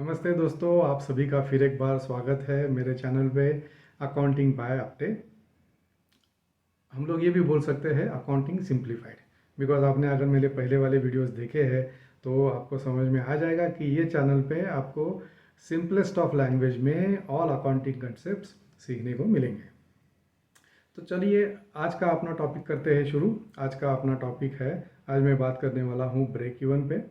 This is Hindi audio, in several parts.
नमस्ते दोस्तों, आप सभी का फिर एक बार स्वागत है मेरे चैनल पे अकाउंटिंग बाय अपटे। हम लोग ये भी बोल सकते हैं अकाउंटिंग सिंप्लीफाइड, बिकॉज आपने अगर मेरे पहले वाले वीडियोस देखे हैं तो आपको समझ में आ जाएगा कि ये चैनल पे आपको सिंपलेस्ट ऑफ लैंग्वेज में ऑल अकाउंटिंग कंसेप्ट्स सीखने को मिलेंगे। तो चलिए आज का अपना टॉपिक करते हैं शुरू। आज का अपना टॉपिक है, आज मैं बात करने वाला हूँ ब्रेक इवन पे।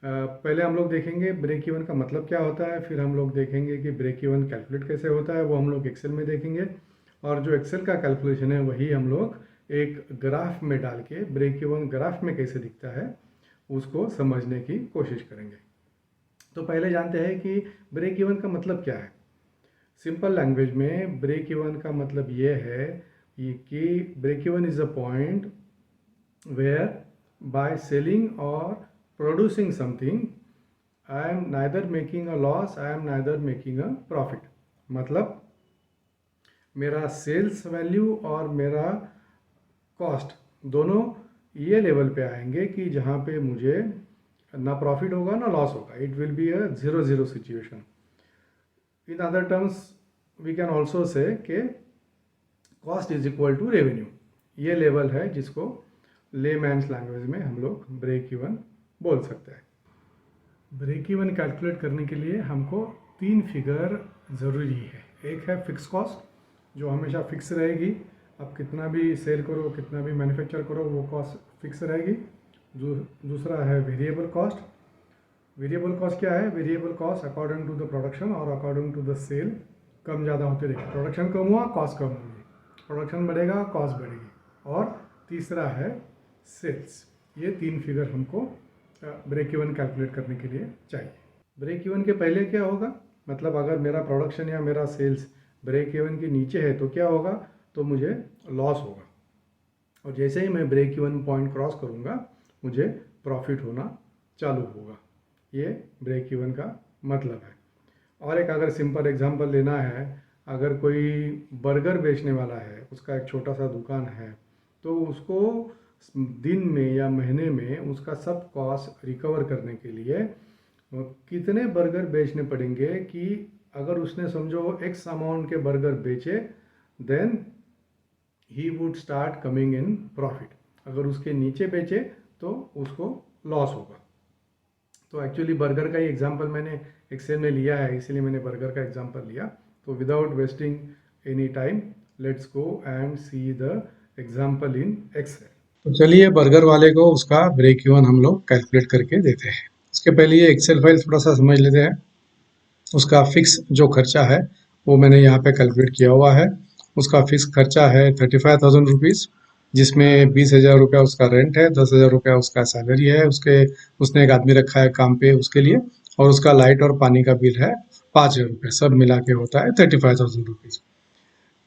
पहले हम लोग देखेंगे ब्रेक इवन का मतलब क्या होता है, फिर हम लोग देखेंगे कि ब्रेक इवन कैलकुलेट कैसे होता है, वो हम लोग एक्सेल में देखेंगे। और जो एक्सेल का कैलकुलेशन है वही हम लोग एक ग्राफ में डाल के ब्रेक इवन ग्राफ में कैसे दिखता है उसको समझने की कोशिश करेंगे। तो पहले जानते हैं कि ब्रेक इवन का मतलब क्या है। सिंपल लैंग्वेज में ब्रेक इवन का मतलब ये है कि break even is a point where by selling और producing something I am neither making a loss, I am neither making a profit। मतलब मेरा सेल्स वैल्यू और मेरा कॉस्ट दोनों ये लेवल पे आएंगे कि जहाँ पे मुझे ना प्रॉफिट होगा ना लॉस होगा। It will be a 0-0 situation. In other terms we can also say कि cost is equal to revenue. ये लेवल है जिसको लेमैन्स लैंग्वेज में हम लोग ब्रेक इवन बोल सकते हैं। ब्रेक इवन कैलकुलेट करने के लिए हमको 3 फिगर ज़रूरी है। एक है फिक्स कॉस्ट जो हमेशा फिक्स रहेगी, आप कितना भी सेल करो कितना भी मैन्युफैक्चर करो वो कॉस्ट फिक्स रहेगी। दूसरा है वेरिएबल कॉस्ट। वेरिएबल कॉस्ट क्या है? Variable cost according to the production और अकॉर्डिंग टू द सेल कम ज़्यादा होते रहेगी। प्रोडक्शन कम हुआ कॉस्ट कम होगी, प्रोडक्शन बढ़ेगा कॉस्ट बढ़ेगी। और तीसरा है सेल्स। ये 3 फिगर हमको ब्रेक इवन कैलकुलेट करने के लिए चाहिए। ब्रेक इवन के पहले क्या होगा, मतलब अगर मेरा प्रोडक्शन या मेरा सेल्स ब्रेक इवन के नीचे है तो क्या होगा, तो मुझे लॉस होगा। और जैसे ही मैं ब्रेक इवन पॉइंट क्रॉस करूँगा मुझे प्रॉफिट होना चालू होगा। ये ब्रेक इवन का मतलब है। और एक अगर सिंपल एग्जांपल लेना है, अगर कोई बर्गर बेचने वाला है, उसका एक छोटा सा दुकान है, तो उसको दिन में या महीने में उसका सब कॉस्ट रिकवर करने के लिए कितने बर्गर बेचने पड़ेंगे कि अगर उसने समझो एक्स अमाउंट के बर्गर बेचे then he would start coming in profit. अगर उसके नीचे बेचे तो उसको लॉस होगा। तो एक्चुअली बर्गर का ही एग्जांपल मैंने एक्सेल में लिया है, इसीलिए मैंने बर्गर का एग्जांपल लिया। तो without wasting any time let's go and see the example in Excel. तो चलिए बर्गर वाले को उसका ब्रेक इवन हम लोग कैलकुलेट करके देते हैं। इसके पहले ये एक्सेल फाइल थोड़ा सा समझ लेते हैं। उसका फिक्स जो खर्चा है वो मैंने यहाँ पे कैलकुलेट किया हुआ है। उसका फिक्स खर्चा है 35,000 रुपीज़, जिसमें 20,000 रुपया उसका रेंट है, 10,000 रुपया उसका सैलरी है, उसने एक आदमी रखा है काम पे उसके लिए, और उसका लाइट और पानी का बिल है 5,000 रुपये। सब मिला के होता है 35,000 रुपीज़।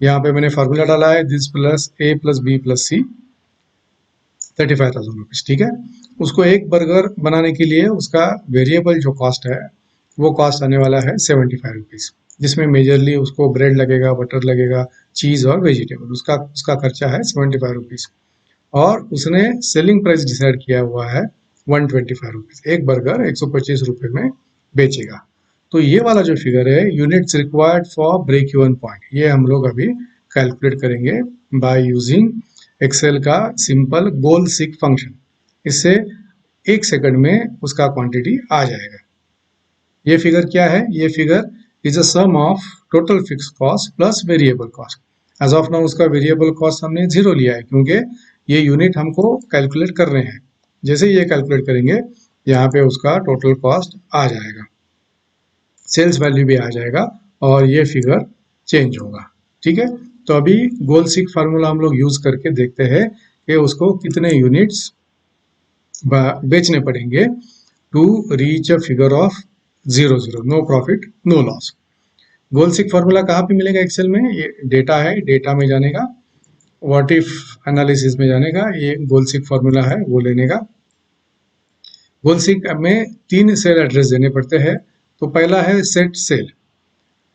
यहाँ पे मैंने फार्मूला डाला है this plus A plus B plus C 35,000 rupees. ठीक है। उसको एक बर्गर बनाने के लिए उसका वेरिएबल जो कॉस्ट है वो कॉस्ट आने वाला है 75 रुपीज़, जिसमें मेजरली उसको ब्रेड लगेगा, बटर लगेगा, चीज़ और वेजिटेबल। उसका खर्चा है 75 रुपीज़। और उसने सेलिंग प्राइस डिसाइड किया हुआ है 125 रुपीज़। एक बर्गर 125 रुपये में बेचेगा। तो ये वाला जो फिगर है units required for break even point, ये हम लोग अभी कैलकुलेट करेंगे बाय यूजिंग एक्सेल का सिंपल गोल सीक फंक्शन। इससे 1 सेकंड में उसका क्वांटिटी आ जाएगा। ये फिगर क्या है? ये figure is a sum of total fix cost plus variable cost. As of now उसका वेरिएबल कॉस्ट हमने 0 लिया है क्योंकि ये यूनिट हमको कैलकुलेट कर रहे हैं। जैसे ये कैलकुलेट करेंगे यहाँ पे उसका टोटल कॉस्ट आ जाएगा, सेल्स वैल्यू भी आ जाएगा और ये फिगर चेंज होगा। ठीक है। तो अभी गोल सीक फार्मूला हम लोग यूज करके देखते हैं कि उसको कितने यूनिट्स बेचने पड़ेंगे to reach a figure of 0-0, no profit no loss. Goal seek formula कहाँ पे मिलेगा एक्सेल में? ये डेटा है, डेटा में जाने का, व्हाट इफ एनालिसिस में जाने का, ये गोल सीक फार्मूला है वो लेने का। गोल सीक में 3 सेल एड्रेस देने पड़ते हैं। तो पहला है सेट सेल।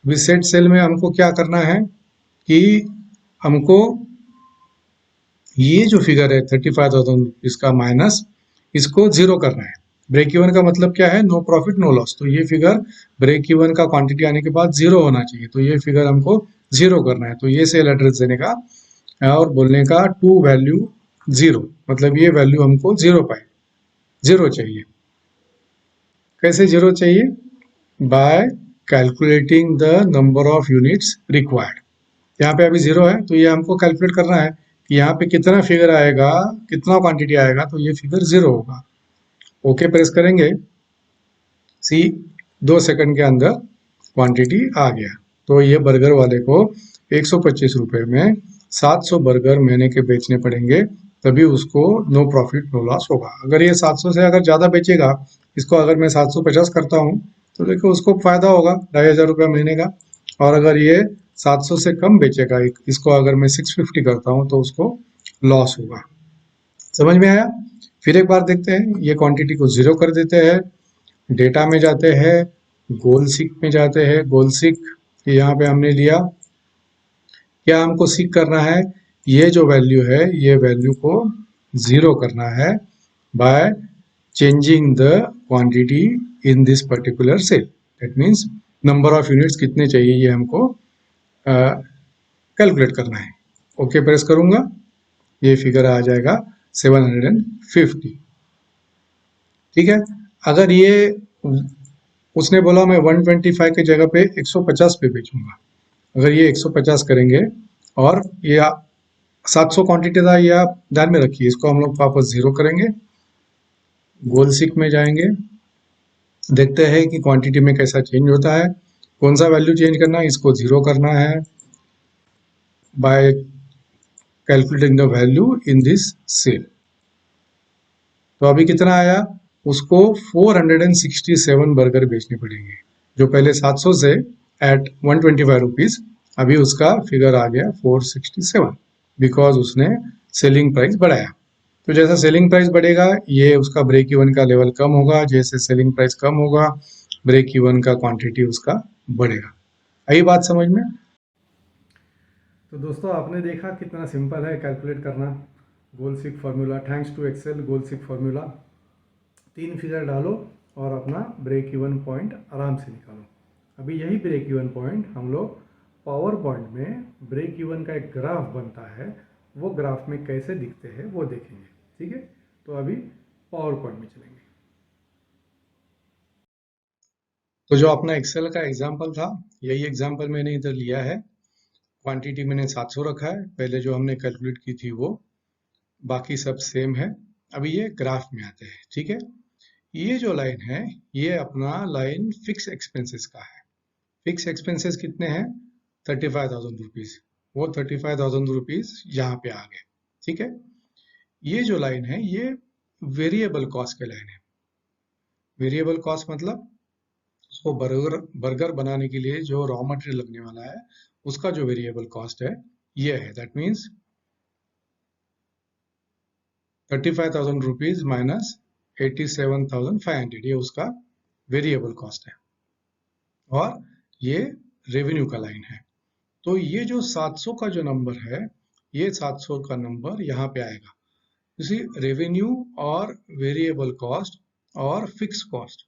सेट सेल में हमको क्या करना है कि हमको ये जो फिगर है 35,000 इसका माइनस इसको 0 करना है। ब्रेक इवन का मतलब क्या है? No profit no loss. तो ये फिगर ब्रेक इवन का क्वांटिटी आने के बाद जीरो होना चाहिए, तो ये फिगर हमको जीरो करना है। तो ये सेल एड्रेस देने का और बोलने का टू वैल्यू जीरो, मतलब ये वैल्यू हमको जीरो पाए, जीरो चाहिए। कैसे जीरो चाहिए? Bye calculating the number of units required. यहाँ पे अभी जीरो है, तो ये हमको कैलकुलेट करना है कि यहाँ पे कितना फिगर आएगा, कितना क्वांटिटी आएगा, तो ये फिगर जीरो होगा। ओके प्रेस करेंगे, सी 2 सेकंड के अंदर क्वांटिटी आ गया। तो ये बर्गर वाले को 125 रुपये में 700 बर्गर महीने के बेचने पड़ेंगे, तभी उसको नो प्रॉफिट नो लॉस होगा। अगर ये 700 से अगर ज़्यादा बेचेगा, इसको अगर मैं 750 करता हूँ, तो देखो उसको फायदा होगा 2500 रुपये महीने का। और अगर ये 700 से कम बेचेगा, इसको अगर मैं 650 करता हूँ, तो उसको लॉस होगा। समझ में आया? फिर एक बार देखते हैं, ये क्वांटिटी को जीरो कर देते हैं, डेटा में जाते हैं, गोल सीक में जाते हैं। गोल सीक यहाँ पे हमने लिया, क्या हमको सीक करना है? ये जो वैल्यू है, ये वैल्यू को जीरो करना है by changing the quantity in this particular cell. That means number of units कितने चाहिए, ये हमको कैलकुलेट करना है। ओके प्रेस करूंगा, ये फिगर आ जाएगा 750। ठीक है। अगर ये उसने बोला मैं 125 की जगह पे 150 पे बेचूंगा, अगर ये 150 करेंगे और ये 700 क्वांटिटी था, ये आप ध्यान में रखिए, इसको हम लोग वापस जीरो करेंगे, गोल सीक में जाएंगे, देखते हैं कि क्वांटिटी में कैसा चेंज होता है। कौन सा वैल्यू चेंज करना है? इसको जीरो करना है by calculating the value in this cell. तो अभी कितना आया? उसको 467 बर्गर बेचने पड़ेंगे, जो पहले 700 से एट 125 रुपीज, अभी उसका फिगर आ गया 467, बिकॉज उसने सेलिंग प्राइस बढ़ाया। तो जैसा सेलिंग प्राइस बढ़ेगा, ये उसका ब्रेक इवन का लेवल कम होगा, जैसे सेलिंग प्राइस कम होगा, ब्रेक इवन का क्वांटिटी उसका बढ़ेगा। आई बात समझ में? तो दोस्तों, आपने देखा कितना सिंपल है कैलकुलेट करना goal seek formula. Thanks to excel goal seek formula. 3 figure डालो और अपना ब्रेक इवन पॉइंट आराम से निकालो। अभी यही ब्रेक इवन पॉइंट हम लोग पावर पॉइंट में ब्रेक इवन का एक ग्राफ बनता है, वो ग्राफ में कैसे दिखते हैं वो देखेंगे। ठीक है, तो अभी पावर पॉइंट में चलेंगे। तो जो अपना एक्सेल का एग्जाम्पल था, यही एग्जाम्पल मैंने इधर लिया है। क्वांटिटी मैंने 700 रखा है, पहले जो हमने कैलकुलेट की थी वो, बाकी सब सेम है। अभी ये ग्राफ में आते हैं। ठीक है, ये जो लाइन है, ये अपना लाइन फिक्स एक्सपेंसेस का है। फिक्स एक्सपेंसेस कितने हैं? 35,000 रुपीज। वो 35,000 रुपीज यहाँ पे आ गए। ठीक है, ये जो लाइन है, ये वेरिएबल कॉस्ट की लाइन है। वेरिएबल कॉस्ट मतलब उसको बर्गर बर्गर बनाने के लिए जो रॉ मटेरियल लगने वाला है, उसका जो वेरिएबल कॉस्ट है, ये है। दैट मीन्स 35,000 रुपीज माइनस 87,500, ये उसका वेरिएबल कॉस्ट है। और ये रेवेन्यू का लाइन है। तो ये जो 700 का जो नंबर है, ये 700 का नंबर यहाँ पे आएगा। इसी रेवेन्यू और वेरिएबल कॉस्ट और फिक्स कॉस्ट,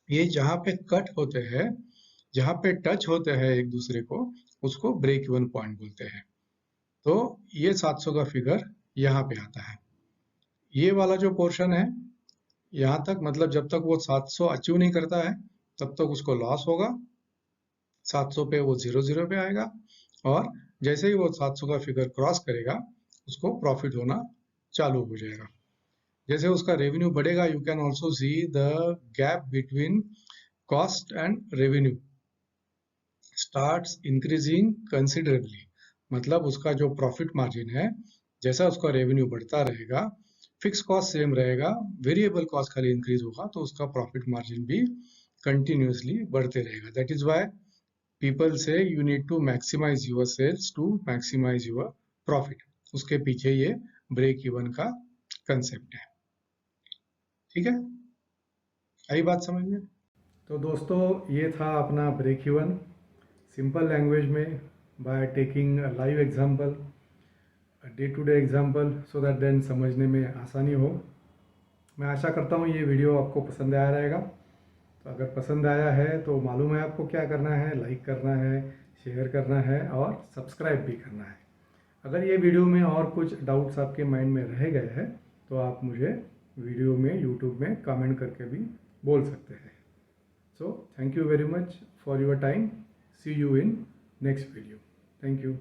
ये जहाँ पे कट होते हैं, जहाँ पे टच होते हैं एक दूसरे को, उसको ब्रेक इवन पॉइंट बोलते हैं। तो ये 700 का फिगर यहाँ पे आता है। ये वाला जो पोर्शन है, यहाँ तक, मतलब जब तक वो 700 अचीव नहीं करता है, तब तक उसको लॉस होगा। 700 पे वो 00 पे आएगा, और जैसे ही वो 700 का फिगर क्रॉस करेगा, उसको प्रॉफिट होना चालू हो जाएगा। जैसे उसका रेवेन्यू बढ़ेगा, you can also see the gap between cost and revenue starts increasing considerably. मतलब उसका जो प्रॉफिट मार्जिन है, जैसा उसका रेवेन्यू बढ़ता रहेगा, फिक्स कॉस्ट सेम रहेगा, वेरिएबल कॉस्ट खाली इंक्रीज होगा, तो उसका प्रॉफिट मार्जिन भी कंटिन्यूसली बढ़ते रहेगा। That is why people say you need to maximize your sales to maximize your profit। उसके पीछे ये ब्रेक इवन का कंसेप्ट है। ठीक है, आई बात समझ में? तो दोस्तों, ये था अपना ब्रेक इवन सिंपल लैंग्वेज में, by taking live example, day to day example, so that then समझने में आसानी हो। मैं आशा करता हूँ ये वीडियो आपको पसंद आया रहेगा। तो अगर पसंद आया है तो मालूम है आपको क्या करना है, लाइक करना है, शेयर करना है और सब्सक्राइब भी करना है। अगर ये वीडियो में और कुछ डाउट्स आपके माइंड में रह गए हैं तो आप मुझे वीडियो में यूट्यूब में कमेंट करके भी बोल सकते हैं। So thank you very much for your time. See you in next video. Thank you.